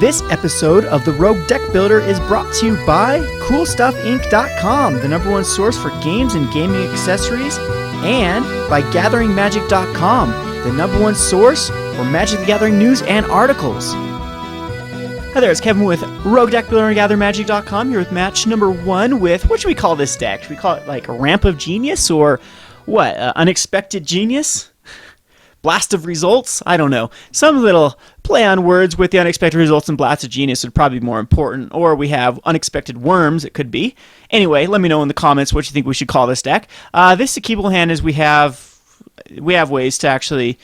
This episode of the Rogue Deck Builder is brought to you by CoolStuffInc.com, the #1 source for games and gaming accessories, and by GatheringMagic.com, the #1 source for Magic the Gathering news and articles. Hi there, it's Kevin with Roguedeckbuilder and GatheringMagic.com. Here with match number 1 with, what should we call this deck? Should we call it like a Ramp of Genius or what? Unexpected Genius? Blast of Results? I don't know. Some little play on words with the Unexpected Results and Blast of Genius would probably be more important. Or we have Unexpected Wurms, it could be. Anyway, let me know in the comments what you think we should call this deck. This keepable hand is we have ways to actually...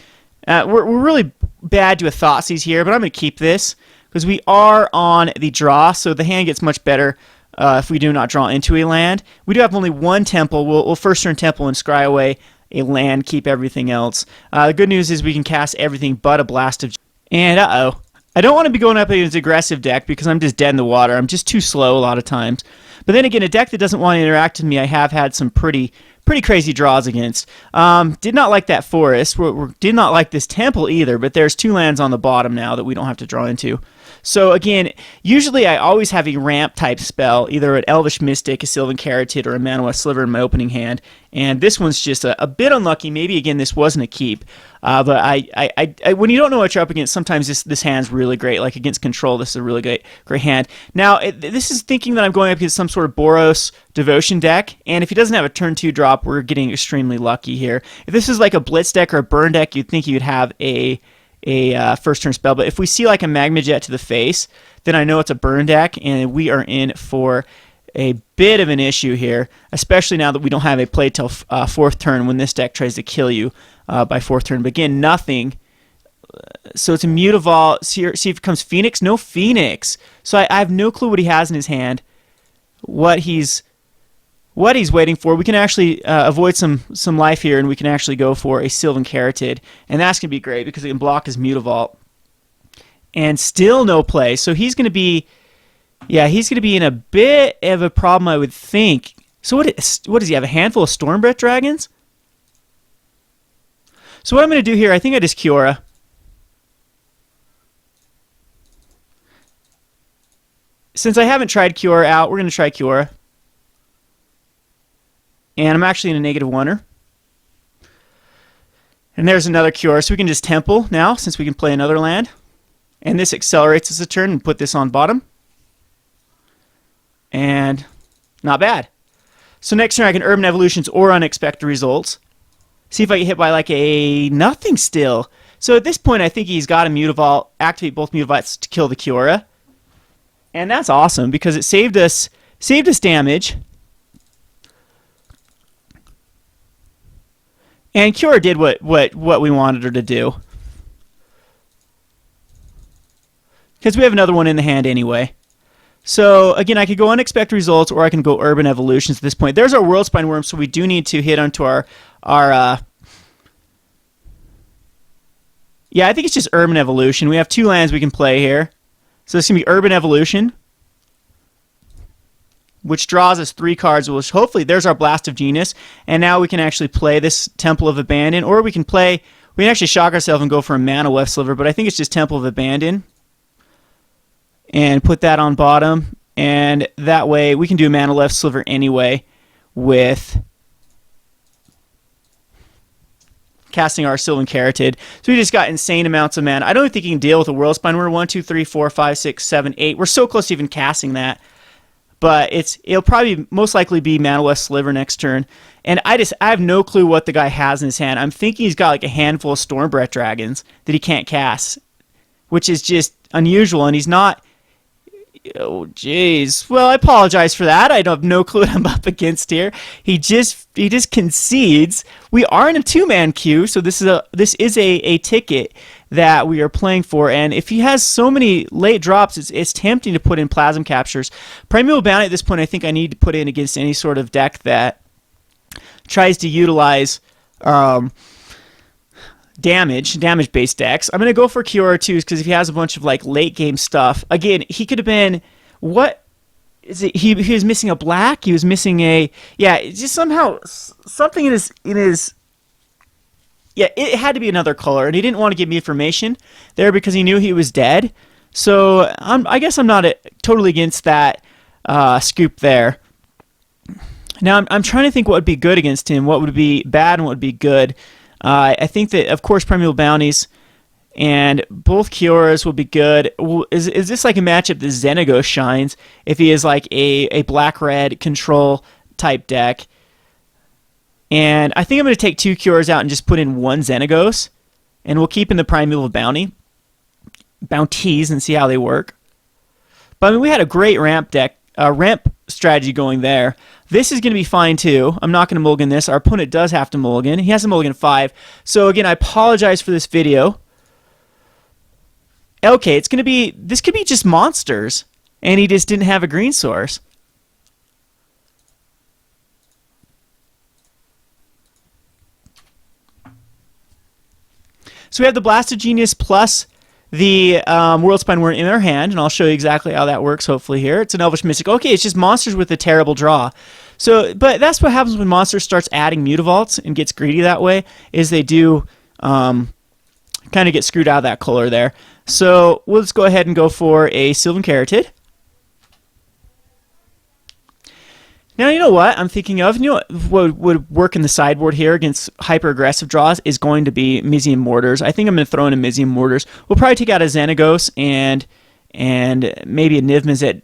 we're really bad to a Thoughtseize here, but I'm going to keep this because we are on the draw, so the hand gets much better if we do not draw into a land. We do have only one Temple. We'll first turn Temple and scry away a land, keep everything else. The good news is we can cast everything but a Blast of... And uh-oh. I don't want to be going up against an aggressive deck because I'm just dead in the water. I'm just too slow a lot of times. But then again, a deck that doesn't want to interact with me, I have had some pretty crazy draws against. Did not like that Forest. Did not like this Temple either, but there's 2 lands on the bottom now that we don't have to draw into. So again, usually I always have a ramp type spell, either an Elvish Mystic, a Sylvan Carotid, or a Mana West Sliver in my opening hand. And this one's just a bit unlucky. Maybe again this wasn't a keep, but I when you don't know what you're up against, sometimes this hand's really great. Like against Control, this is a really great hand. Now this is thinking that I'm going up against some sort of Boros Devotion deck, and if he doesn't have a turn 2 drop, we're getting extremely lucky here. If this is like a Blitz deck or a Burn deck, you'd think you'd have a first turn spell, but if we see like a Magma Jet to the face, then I know it's a Burn deck, and we are in for a bit of an issue here, especially now that we don't have a play till 4th turn when this deck tries to kill you by 4th turn. But again, nothing. So it's a Mutavault. See if it comes Phoenix. No Phoenix. So I have no clue what he has in his hand, what he's waiting for. We can actually avoid some life here, and we can actually go for a Sylvan Carotid, and that's going to be great because it can block his Mutavault. And still no play, so he's going to be, he's going to be in a bit of a problem, I would think. So what does he have, a handful of Stormbreath Dragons? So what I'm going to do here, I think I just Kiora. Since I haven't tried Kiora out, we're going to try Kiora. And I'm actually in a -1er. And there's another Cure, so we can just Temple now, since we can play another land. And this accelerates us a turn and put this on bottom. And not bad. So next turn I can Urban Evolutions or Unexpected Results. See if I get hit by like a nothing still. So at this point I think he's got a Mutavault, activate both Mutavaults to kill the Kiora. And that's awesome because it saved us damage. And Kiora did what we wanted her to do. Because we have another one in the hand anyway. So, again, I could go Unexpected Results, or I can go Urban Evolutions at this point. There's our Worldspine Wurm, so we do need to hit onto our yeah, I think it's just Urban Evolution. We have 2 lands we can play here. So this is going to be Urban Evolution, which draws us 3 cards, which hopefully there's our Blast of Genius, and now we can actually play this Temple of Abandon, or we can actually shock ourselves and go for a Mana West Sliver, but I think it's just Temple of Abandon, and put that on bottom, and that way we can do a Mana Left Sliver anyway with casting our Sylvan Carotid. So we just got insane amounts of mana. I don't think you can deal with a Worldspine. We're 1, 2, 3, 4, 5, 6, 7, 8. We're so close to even casting that. But it'll probably most likely be Mana West Sliver next turn. And I have no clue what the guy has in his hand. I'm thinking he's got like a handful of Stormbreath Dragons that he can't cast, which is just unusual. And he's not... Oh, jeez. Well, I apologize for that. I have no clue what I'm up against here. He just concedes. We are in a 2-man queue, so this is a ticket that we are playing for, and if he has so many late drops, it's tempting to put in Plasm Captures. Primeval Bounty at this point I think I need to put in against any sort of deck that tries to utilize damage-based decks. I'm going to go for Kiora too, because if he has a bunch of like late-game stuff, again, he could have been, what is it? He was missing a black, he was missing a, just somehow, something in his Yeah, it had to be another color, and he didn't want to give me information there because he knew he was dead. So I guess I'm not totally against that scoop there. Now I'm trying to think what would be good against him, what would be bad and what would be good. I think that, of course, Primeval Bounties and both Kioras will be good. Is this like a matchup that Xenagos shines if he is like a black-red control type deck? And I think I'm going to take 2 Kioras out and just put in 1 Xenagos. And we'll keep in the Primeval Bounties and see how they work. But I mean, we had a great ramp strategy going there. This is going to be fine too. I'm not going to mulligan this. Our opponent does have to mulligan. He has to mulligan 5. So again, I apologize for this video. Okay, this could be just monsters. And he just didn't have a green source. So we have the Blasted Genius plus the Worldspine Wurm in our hand, and I'll show you exactly how that works, hopefully, here. It's an Elvish Mystic. Okay, it's just monsters with a terrible draw. So, but that's what happens when Monster starts adding Mutavaults and gets greedy that way, is they do kind of get screwed out of that color there. So we'll just go ahead and go for a Sylvan Caryatid. Now, you know what I'm thinking of? You know what would work in the sideboard here against hyper-aggressive draws is going to be Mizium Mortars. I think I'm going to throw in a Mizium Mortars. We'll probably take out a Xenagos and maybe a Niv Mizzet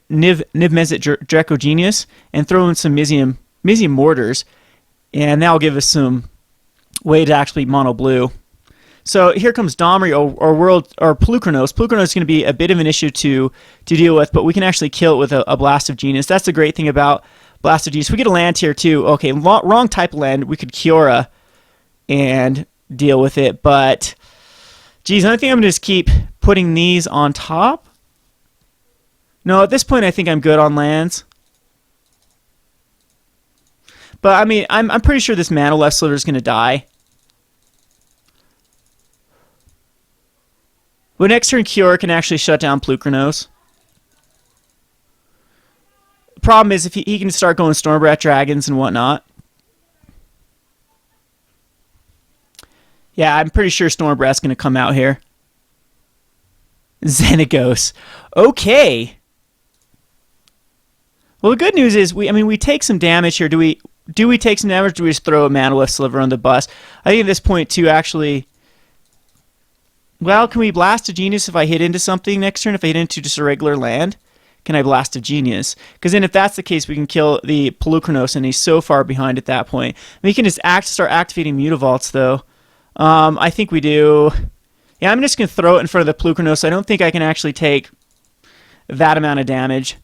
Dracogenius and throw in some Mizium Mortars, and that'll give us some way to actually mono blue. So here comes Domri or Polukranos. Polukranos is going to be a bit of an issue to deal with, but we can actually kill it with a Blast of Genius. That's the great thing about Blast of Genius. We get a land here too. Okay, wrong type of land. We could Kiora and deal with it, but geez, I think I'm going to just keep putting these on top. No, at this point I think I'm good on lands. But I mean, I'm pretty sure this Mana Left Sliver is going to die. But next turn, Kiora can actually shut down Polukranos. Problem is, if he can start going Stormbreath Dragons and whatnot. Yeah, I'm pretty sure Stormbreath's going to come out here. Xenagos. Okay. Well, the good news is, we take some damage here. Do we take some damage, or do we just throw a Mana Left Sliver on the bus? I think at this point, too, actually... Well, can we Blast a Genius if I hit into something next turn? If I hit into just a regular land? Can I Blast a Genius? Because then if that's the case, we can kill the Polukranos, and he's so far behind at that point. We can just start activating Mutavaults, though. I think we do. Yeah, I'm just going to throw it in front of the Polukranos. I don't think I can actually take that amount of damage.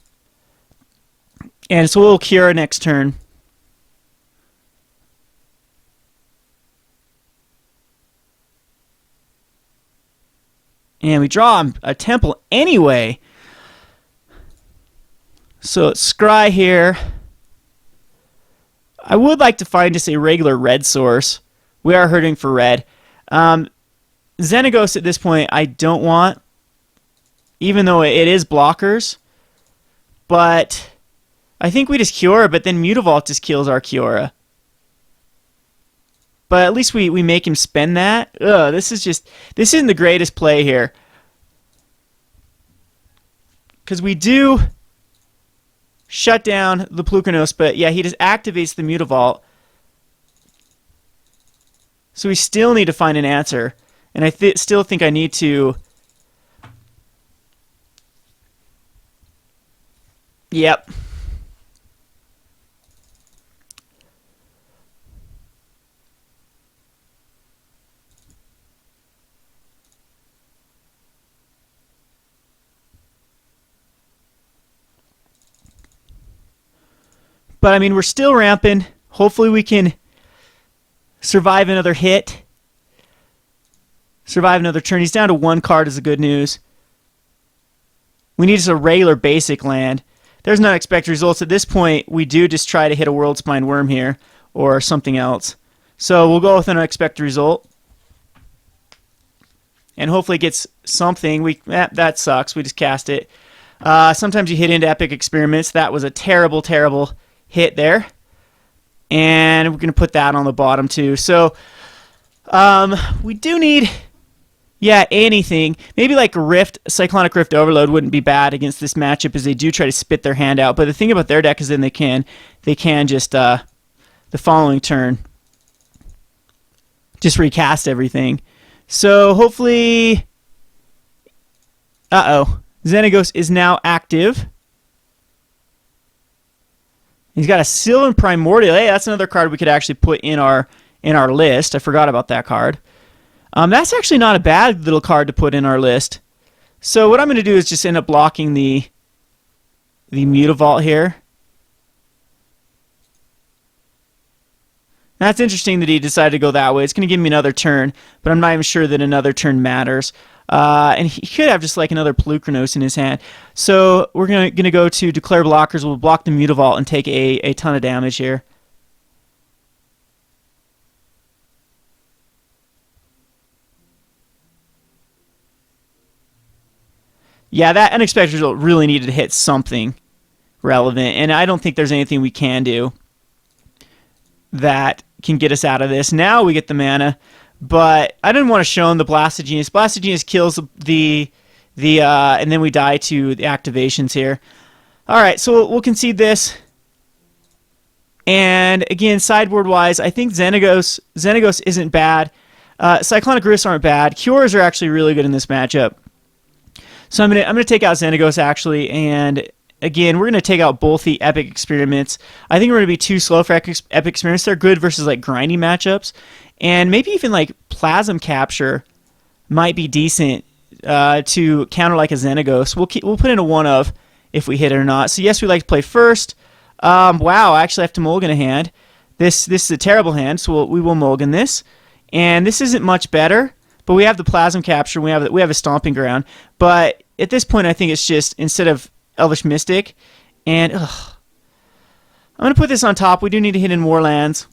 And so we'll Kiora next turn. And we draw a temple anyway. So it's Scry here. I would like to find just a regular red source. We are hurting for red. Xenagos at this point I don't want, even though it is blockers. But I think we just Kiora, but then Mutavault just kills our Kiora. But at least we make him spend that. Ugh, this isn't the greatest play here. Because we do shut down the Polukranos, but yeah, he just activates the Mutavault. So we still need to find an answer. And I still think I need to... Yep. But, I mean, we're still ramping. Hopefully we can survive another hit. Survive another turn. He's down to 1 card is the good news. We need just a regular basic land. There's no expected results. At this point, we do just try to hit a Worldspine Wurm here or something else. So we'll go with an unexpected result. And hopefully it gets something. That sucks. We just cast it. Sometimes you hit into Epic Experiments. That was a terrible, terrible hit there. And we're going to put that on the bottom too. So we do need Yeah, anything. Maybe like Rift, Cyclonic Rift Overload wouldn't be bad against this matchup, as they do try to spit their hand out. But the thing about their deck is then they can just the following turn just recast everything. So hopefully, Xenagos is now active. He's got a Sylvan Primordial. Hey, that's another card we could actually put in our list. I forgot about that card. That's actually not a bad little card to put in our list. So what I'm going to do is just end up blocking the Mutavault here. That's interesting that he decided to go that way. It's going to give me another turn, but I'm not even sure that another turn matters. And he could have just like another Pelucranos in his hand. So we're going to go to Declare Blockers. We'll block the Mutavault and take a ton of damage here. Yeah, that unexpected result really needed to hit something relevant, and I don't think there's anything we can do that can get us out of this. Now we get the mana, but I didn't want to show him the Blasted Genius. Blasted Genius kills and then we die to the activations here. All right, so we'll concede this. And again, sideboard-wise, I think Xenagos isn't bad. Cyclonic Rifts aren't bad. Cures are actually really good in this matchup. So I'm gonna take out Xenagos actually, and again we're gonna take out both the Epic Experiments. I think we're gonna be too slow for Epic Experiments. They're good versus like grindy matchups, and maybe even like Plasm Capture might be decent to counter like a Xenagos. We'll put in a one of if we hit it or not. So yes, we like to play first. Wow, I actually have to mulligan a hand. This is a terrible hand, so we will mulligan this, and this isn't much better. But we have the Plasm Capture, we have a Stomping Ground. But at this point, I think it's just, instead of Elvish Mystic, and I'm going to put this on top. We do need to hit in more lands.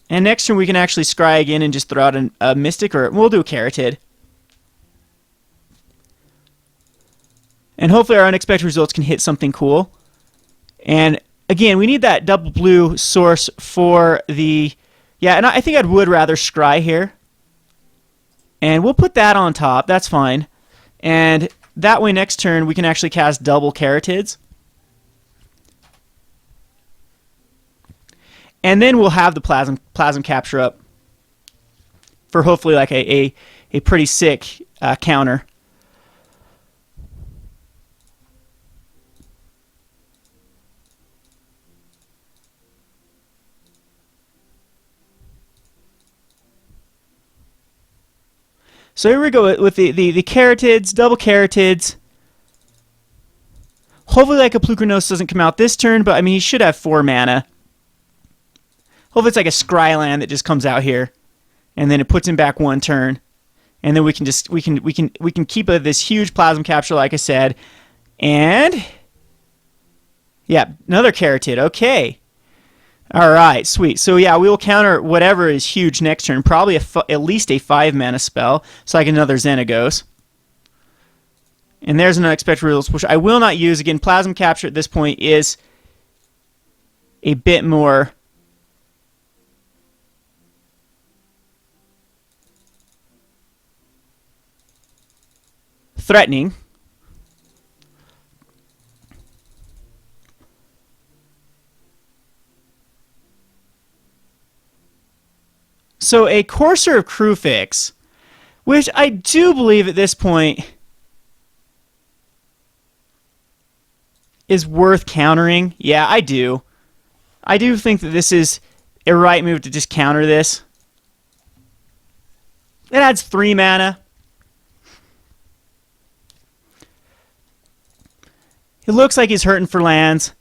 And next turn, we can actually scry again and just throw out a Mystic, or we'll do a Carotid. And hopefully our unexpected results can hit something cool. And again, we need that double blue source for the... Yeah, and I think I would rather scry here. And we'll put that on top. That's fine. And that way next turn we can actually cast double Carotids. And then we'll have the Plasm Capture up for hopefully like a pretty sick counter. So here we go with the Carotids, double Carotids. Hopefully like a Pelucranos doesn't come out this turn, but I mean he should have 4 mana. Hopefully it's like a Scryland that just comes out here, and then it puts him back 1 turn, and then we can keep this huge Plasm Capture like I said, and yeah, another Carotid. Okay. All right, sweet. So yeah, we will counter whatever is huge next turn. Probably at least a 5 mana spell. So like another Xenagos. And there's an unexpected results, which I will not use. Again, Plasm Capture at this point is a bit more threatening. So a Courser of Crewfix, which I do believe at this point is worth countering. Yeah, I do. I do think that this is a right move to just counter this. It adds 3 mana. It looks like he's hurting for lands.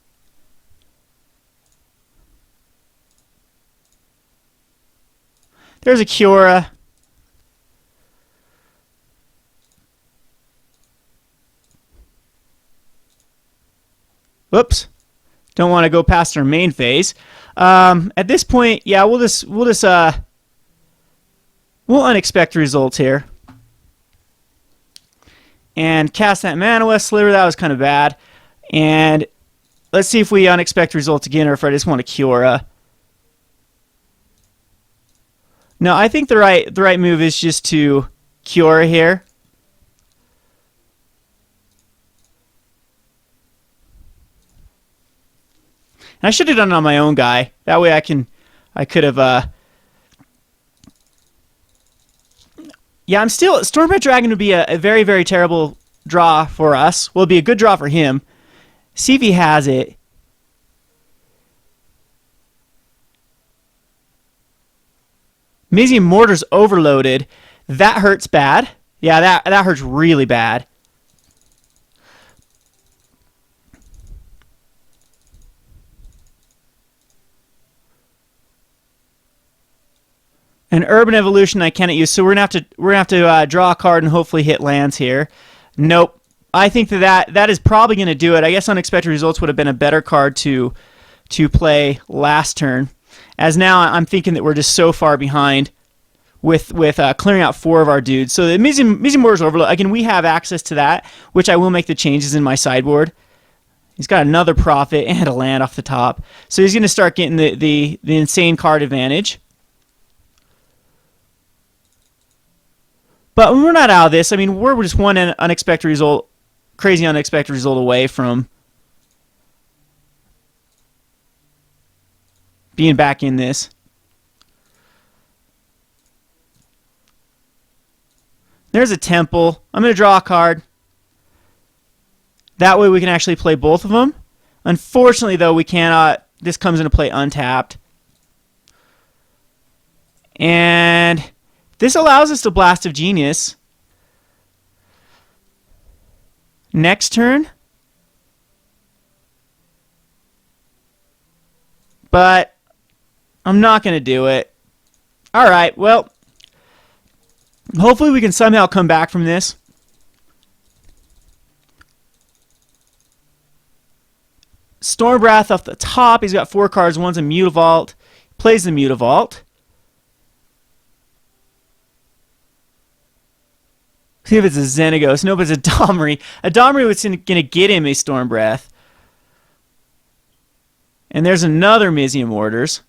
There's a Kiora. Whoops. Don't want to go past our main phase. At this point, yeah, we'll unexpect results here. And cast that Mana West Sliver. That was kind of bad. And let's see if we unexpect results again, or if I just want a Kiora. No, I think the right move is just to cure here. And I should have done it on my own guy. That way I could have yeah, I'm still Stormbred Dragon would be a very, very terrible draw for us. Well, it'd be a good draw for him. See if he has it. Mizium Mortar's overloaded. That hurts bad. Yeah, that hurts really bad. An Urban Evolution I cannot use, so we're gonna have to draw a card and hopefully hit lands here. Nope. I think that is probably gonna do it. I guess Unexpected Results would have been a better card to play last turn, as now I'm thinking that we're just so far behind with clearing out 4 of our dudes. So the Mizium Mortar's overload. Again, we have access to that, which I will make the changes in my sideboard. He's got another Prophet and a land off the top, so he's gonna start getting the insane card advantage. But we're not out of this. I mean, we're just one unexpected result, crazy unexpected result away from being back in this. There's a Temple. I'm going to draw a card. That way we can actually play both of them. Unfortunately, though, we cannot. This comes into play untapped. And this allows us to Blast of Genius. Next turn. But I'm not going to do it. Alright, well, hopefully we can somehow come back from this. Stormwrath off the top. He's got 4 cards. One's a Mutavault. Plays the Mutavault. See if it's a Xenagos. Nope, it's a Domri. A Domri was going to get him a Storm Breath. And there's another Mizium Mortars.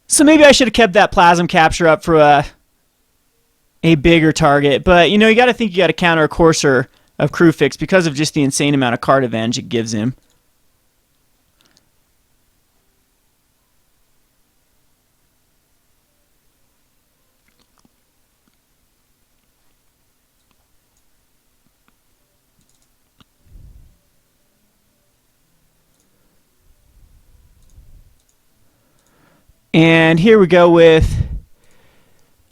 So maybe I should have kept that Plasm Capture up for a bigger target. But, you know, you got to think you got to counter a Courser of Crewfix because of just the insane amount of card advantage it gives him. And here we go with,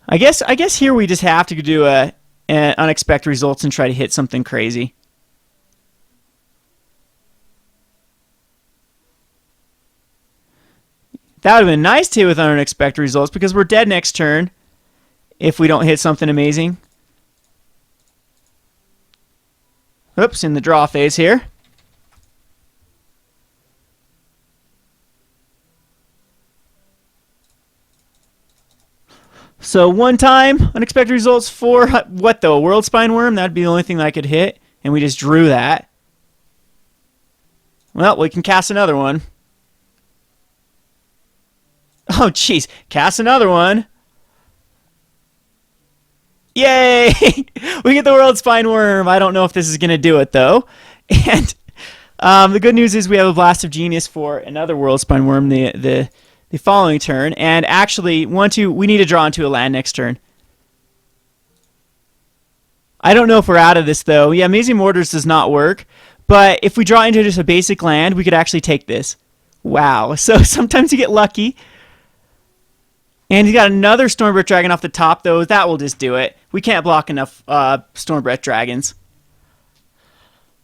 I guess here we just have to do an unexpected results and try to hit something crazy. That would have been nice to hit with unexpected results because we're dead next turn if we don't hit something amazing. Oops, in the draw phase here. So one time, unexpected results for, what though, a World Spine Worm? That'd be the only thing that I could hit, and we just drew that. Well, we can cast another one. Oh, jeez. Cast another one. Yay! We get the World Spine Worm. I don't know if this is going to do it, though. And the good news is we have a Blast of Genius for another World Spine Worm the following turn. And actually, we need to draw into a land next turn. I don't know if we're out of this, though. Yeah, Mizium Mortars does not work. But if we draw into just a basic land, we could actually take this. Wow. So sometimes you get lucky. And he's got another Stormbreath Dragon off the top, though. That will just do it. We can't block enough Stormbreath Dragons.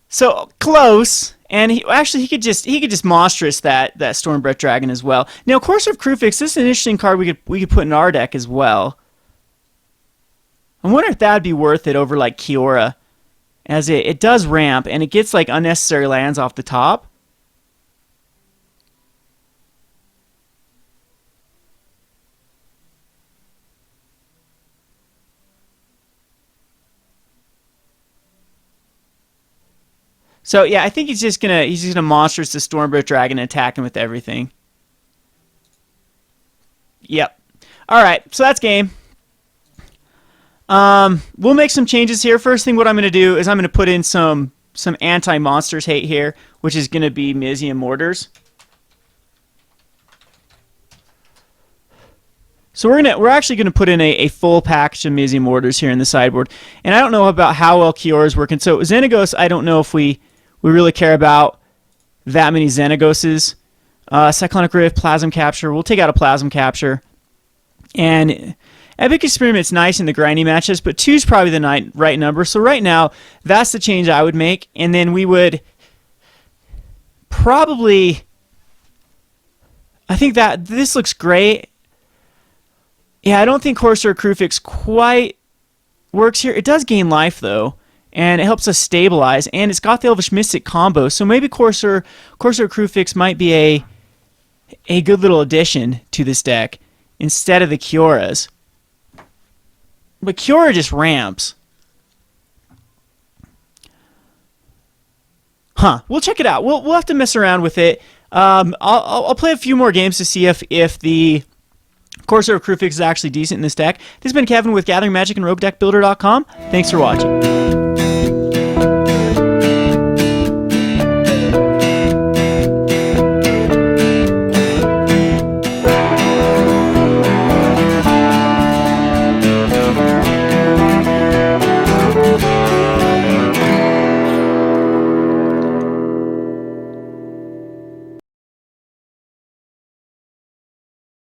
So close. And he could just monstrous that Stormbreath Dragon as well. Now, Courser of Crewfix, this is an interesting card we could put in our deck as well. I wonder if that would be worth it over like Kiora, as it does ramp and it gets like unnecessary lands off the top. So yeah, I think he's just gonna monsters the Stormbreath Dragon and attack him with everything. Yep. All right, so that's game. We'll make some changes here. First thing, what I'm gonna do is I'm gonna put in some anti-monsters hate here, which is gonna be Mizium Mortars. So we're actually going to put in a full package of Mizium Mortars here in the sideboard. And I don't know about how well Kiora is working. So Xenagos, I don't know if we really care about that many Xenagoses. Cyclonic Rift, Plasm Capture. We'll take out a Plasm Capture. And Epic Experiment's nice in the grindy matches, but 2 is probably the right number. So right now, that's the change I would make. And then we would probably... I think that this looks great. Yeah, I don't think Corsair Crewfix quite works here. It does gain life, though, and it helps us stabilize, and it's got the Elvish Mystic combo, so maybe Corsair Crewfix might be a good little addition to this deck instead of the Kioras. But Kiora just ramps. Huh, we'll check it out. We'll have to mess around with it. I'll play a few more games to see if the Corsair Crewfix is actually decent in this deck. This has been Kevin with Gathering Magic and Roguedeckbuilder.com. Thanks for watching.